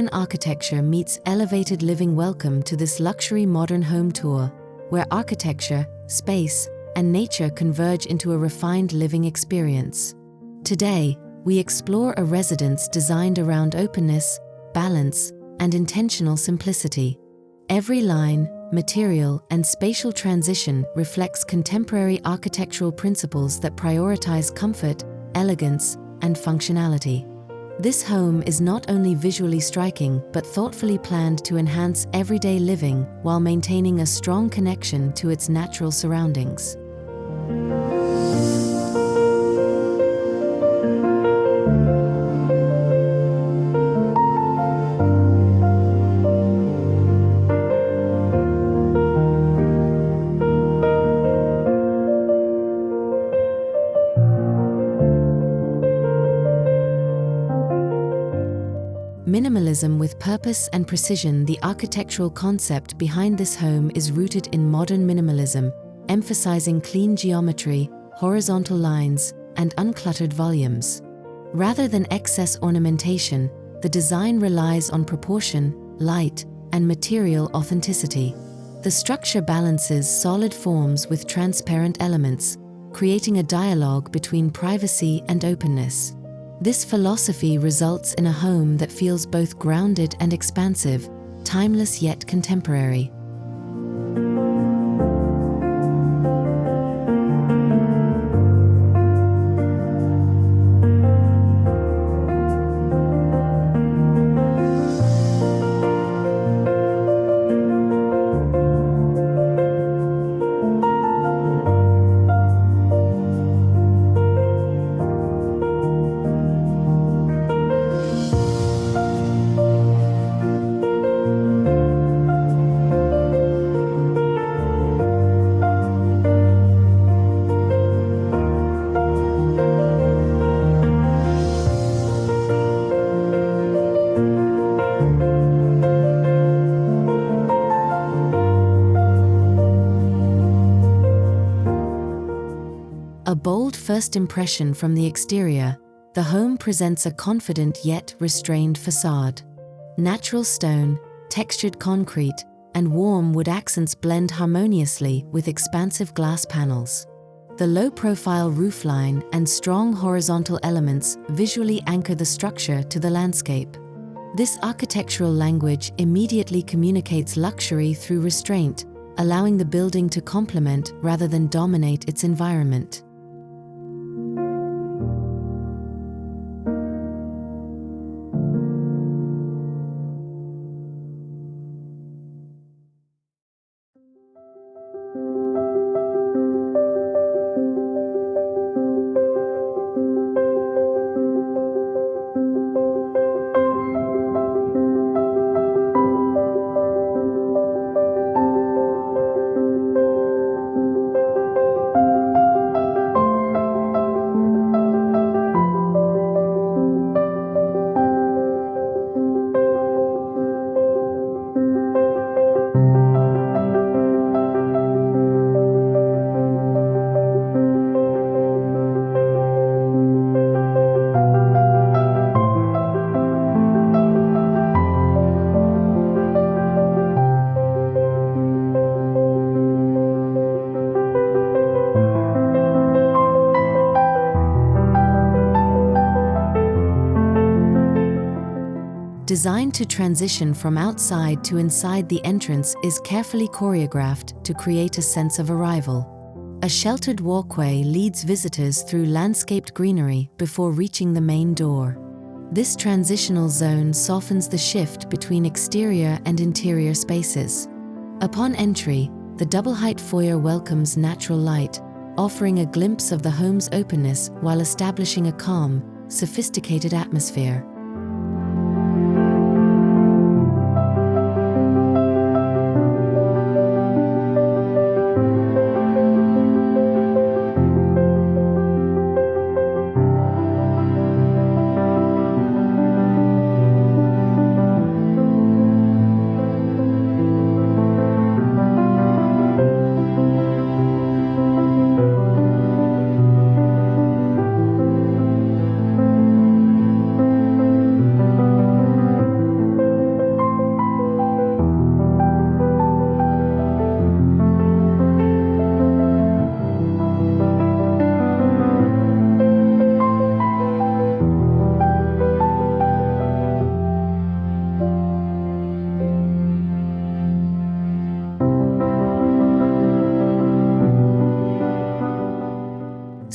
modern architecture meets elevated living. Welcome to this luxury modern home tour, where architecture, space, and nature converge into a refined living experience. Today, we explore a residence designed around openness, balance, and intentional simplicity. Every line, material, and spatial transition reflects contemporary architectural principles that prioritize comfort, elegance, and functionality. This home is not only visually striking but thoughtfully planned to enhance everyday living while maintaining a strong connection to its natural surroundings. Minimalism with purpose and precision. The architectural concept behind this home is rooted in modern minimalism, emphasizing clean geometry, horizontal lines, and uncluttered volumes. Rather than excess ornamentation, the design relies on proportion, light, and material authenticity. The structure balances solid forms with transparent elements, creating a dialogue between privacy and openness. This philosophy results in a home that feels both grounded and expansive, timeless yet contemporary. A bold first impression from the exterior, the home presents a confident yet restrained facade. Natural stone, textured concrete, and warm wood accents blend harmoniously with expansive glass panels. The low-profile roofline and strong horizontal elements visually anchor the structure to the landscape. This architectural language immediately communicates luxury through restraint, allowing the building to complement rather than dominate its environment. Designed to transition from outside to inside, the entrance is carefully choreographed to create a sense of arrival. A sheltered walkway leads visitors through landscaped greenery before reaching the main door. This transitional zone softens the shift between exterior and interior spaces. Upon entry, the double-height foyer welcomes natural light, offering a glimpse of the home's openness while establishing a calm, sophisticated atmosphere.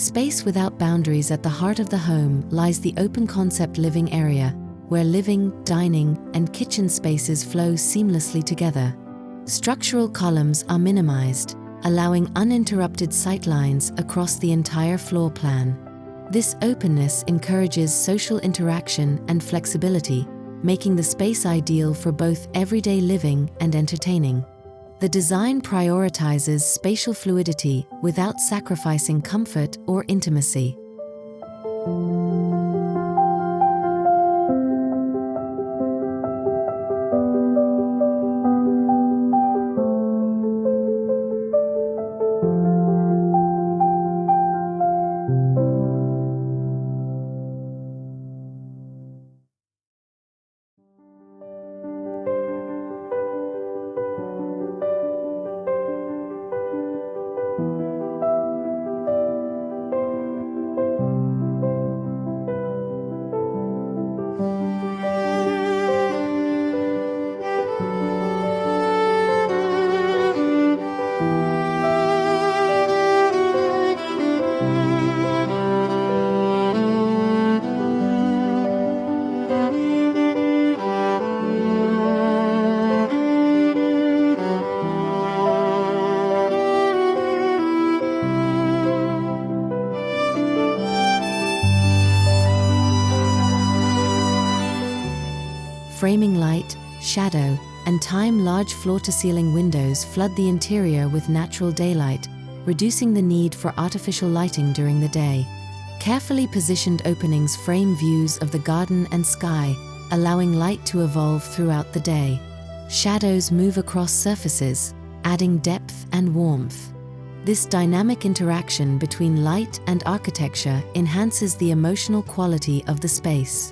Space without boundaries. At the heart of the home lies the open concept living area, where living, dining, and kitchen spaces flow seamlessly together. Structural columns are minimized, allowing uninterrupted sightlines across the entire floor plan. This openness encourages social interaction and flexibility, making the space ideal for both everyday living and entertaining. The design prioritizes spatial fluidity without sacrificing comfort or intimacy. Framing light, shadow, and time. Large floor-to-ceiling windows flood the interior with natural daylight, reducing the need for artificial lighting during the day. Carefully positioned openings frame views of the garden and sky, allowing light to evolve throughout the day. Shadows move across surfaces, adding depth and warmth. This dynamic interaction between light and architecture enhances the emotional quality of the space.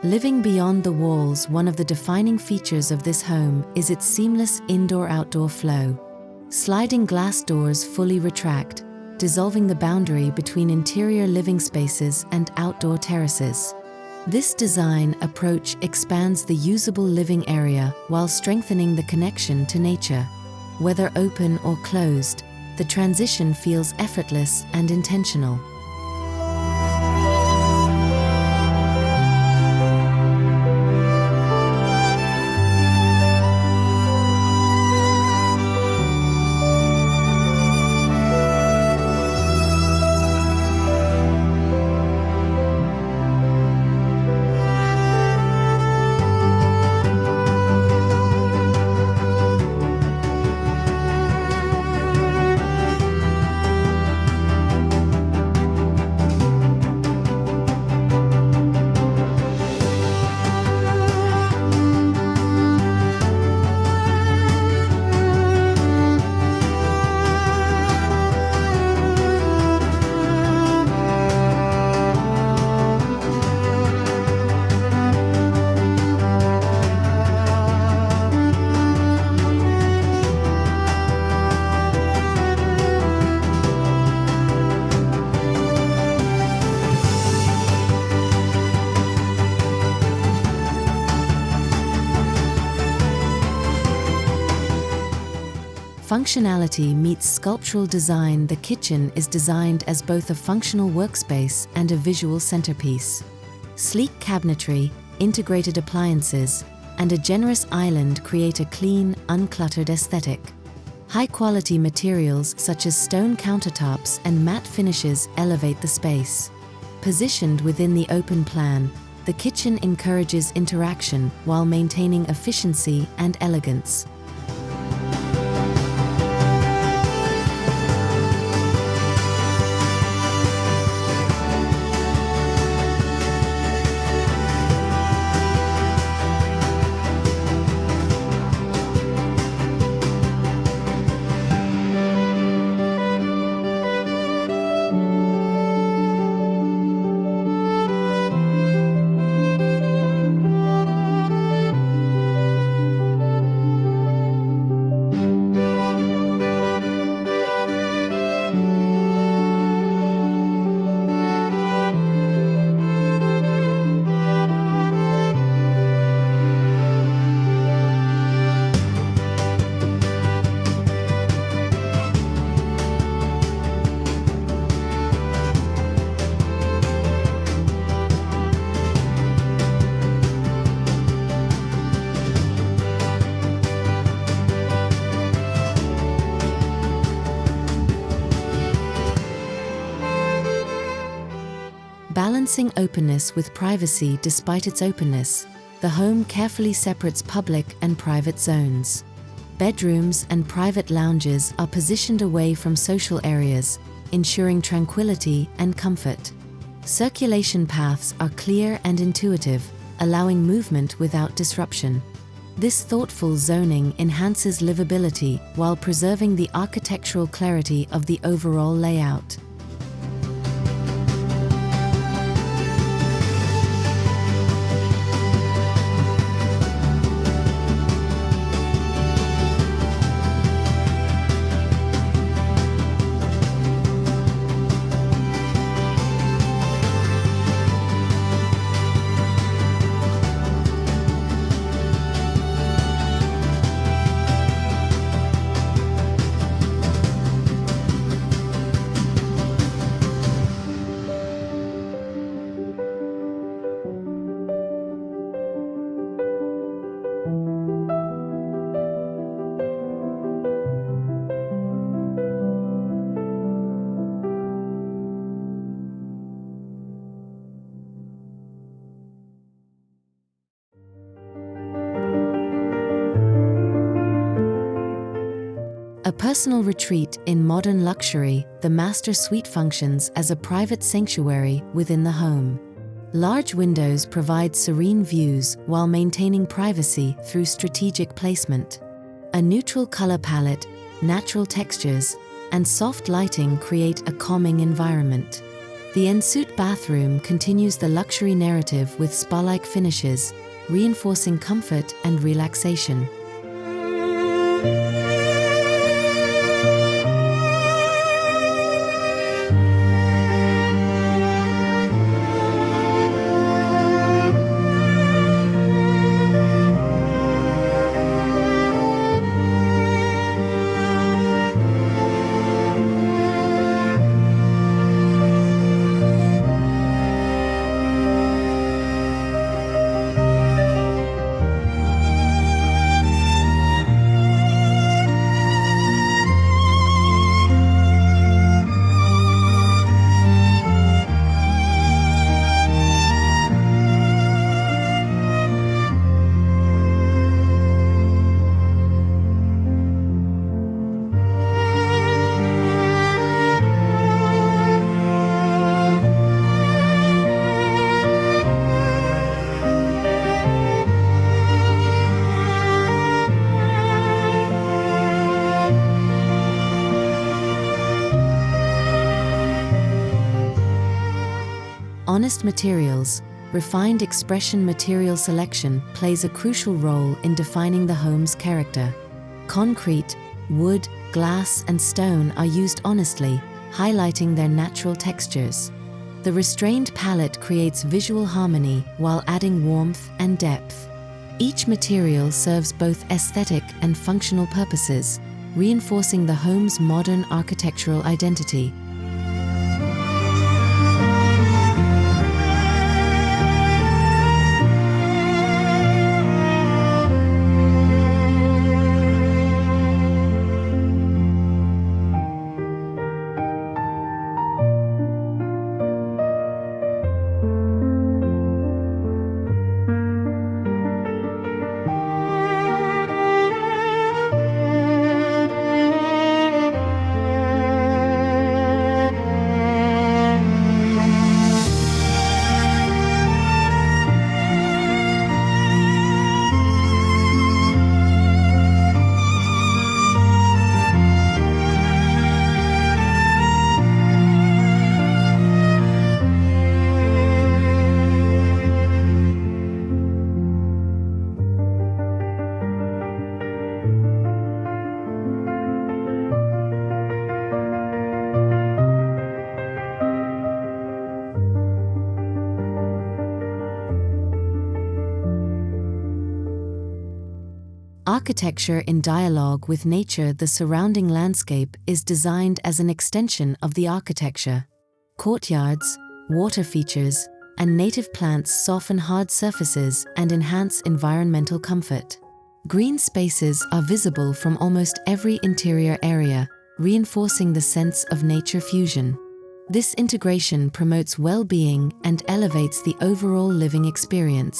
Living beyond the walls. One of the defining features of this home is its seamless indoor-outdoor flow. Sliding glass doors fully retract, dissolving the boundary between interior living spaces and outdoor terraces. This design approach expands the usable living area while strengthening the connection to nature. Whether open or closed, the transition feels effortless and intentional. Functionality meets sculptural design. The kitchen is designed as both a functional workspace and a visual centerpiece. Sleek cabinetry, integrated appliances, and a generous island create a clean, uncluttered aesthetic. High-quality materials such as stone countertops and matte finishes elevate the space. Positioned within the open plan, the kitchen encourages interaction while maintaining efficiency and elegance. Balancing openness with privacy. Despite its openness, the home carefully separates public and private zones. Bedrooms and private lounges are positioned away from social areas, ensuring tranquility and comfort. Circulation paths are clear and intuitive, allowing movement without disruption. This thoughtful zoning enhances livability while preserving the architectural clarity of the overall layout. A personal retreat in modern luxury, the master suite functions as a private sanctuary within the home. Large windows provide serene views while maintaining privacy through strategic placement. A neutral color palette, natural textures, and soft lighting create a calming environment. The ensuite bathroom continues the luxury narrative with spa-like finishes, reinforcing comfort and relaxation. Honest materials, refined expression. Material selection plays a crucial role in defining the home's character. Concrete, wood, glass, and stone are used honestly, highlighting their natural textures. The restrained palette creates visual harmony while adding warmth and depth. Each material serves both aesthetic and functional purposes, reinforcing the home's modern architectural identity. Architecture in dialogue with nature. The surrounding landscape is designed as an extension of the architecture. Courtyards, water features, and native plants soften hard surfaces and enhance environmental comfort. Green spaces are visible from almost every interior area, reinforcing the sense of nature fusion. This integration promotes well-being and elevates the overall living experience.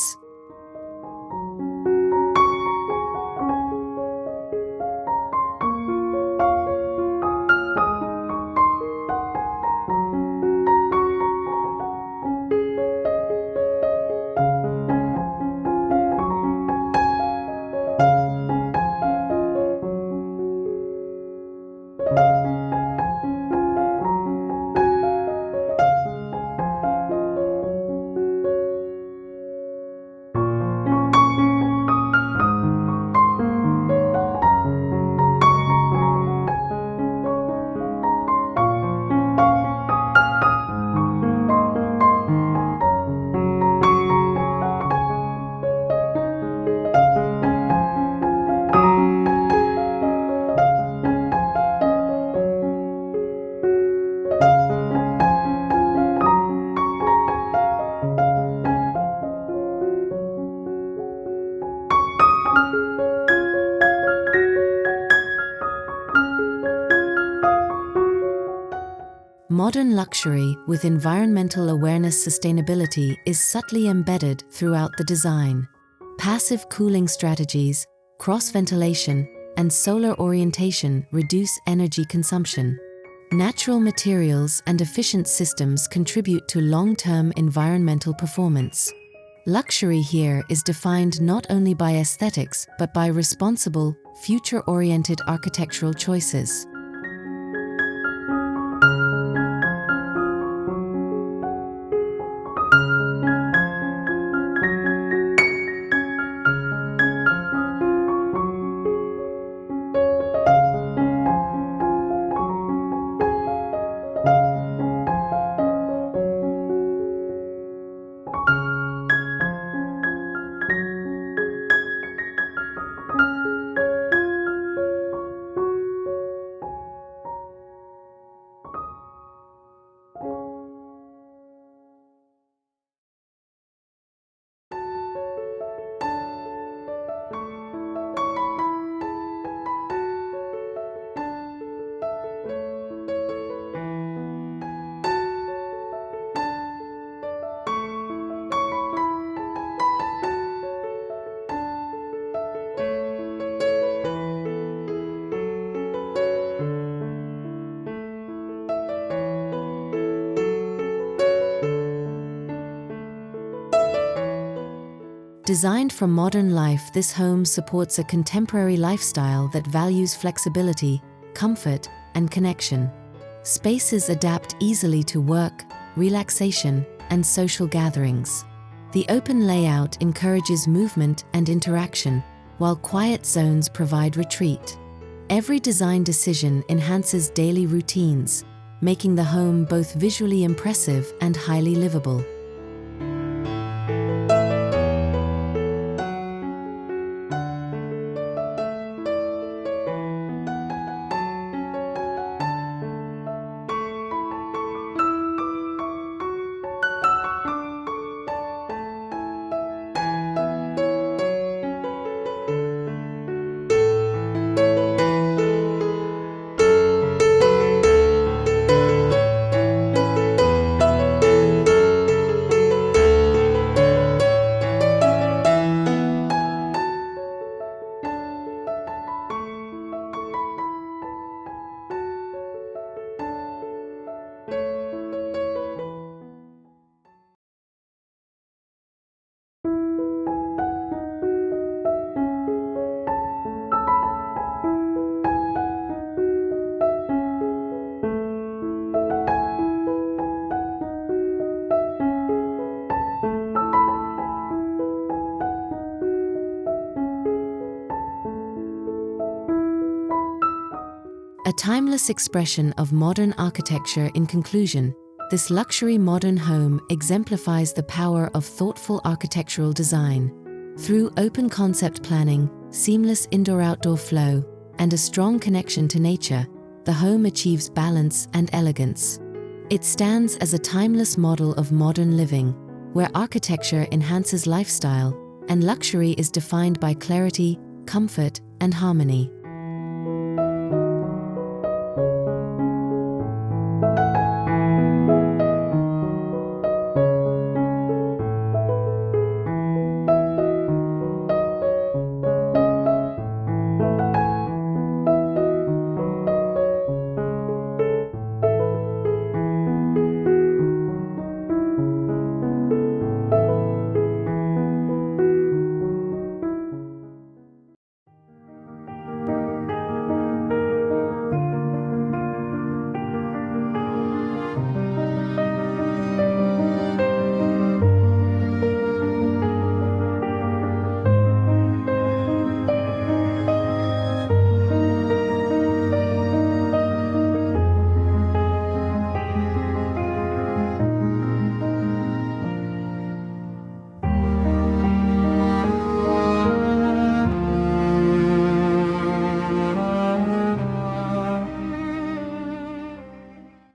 Modern luxury with environmental awareness. Sustainability is subtly embedded throughout the design. Passive cooling strategies, cross-ventilation, and solar orientation reduce energy consumption. Natural materials and efficient systems contribute to long-term environmental performance. Luxury here is defined not only by aesthetics but by responsible, future-oriented architectural choices. Designed for modern life, this home supports a contemporary lifestyle that values flexibility, comfort, and connection. Spaces adapt easily to work, relaxation, and social gatherings. The open layout encourages movement and interaction, while quiet zones provide retreat. Every design decision enhances daily routines, making the home both visually impressive and highly livable. A timeless expression of modern architecture. In conclusion, this luxury modern home exemplifies the power of thoughtful architectural design. Through open concept planning, seamless indoor-outdoor flow, and a strong connection to nature, the home achieves balance and elegance. It stands as a timeless model of modern living, where architecture enhances lifestyle, and luxury is defined by clarity, comfort, and harmony.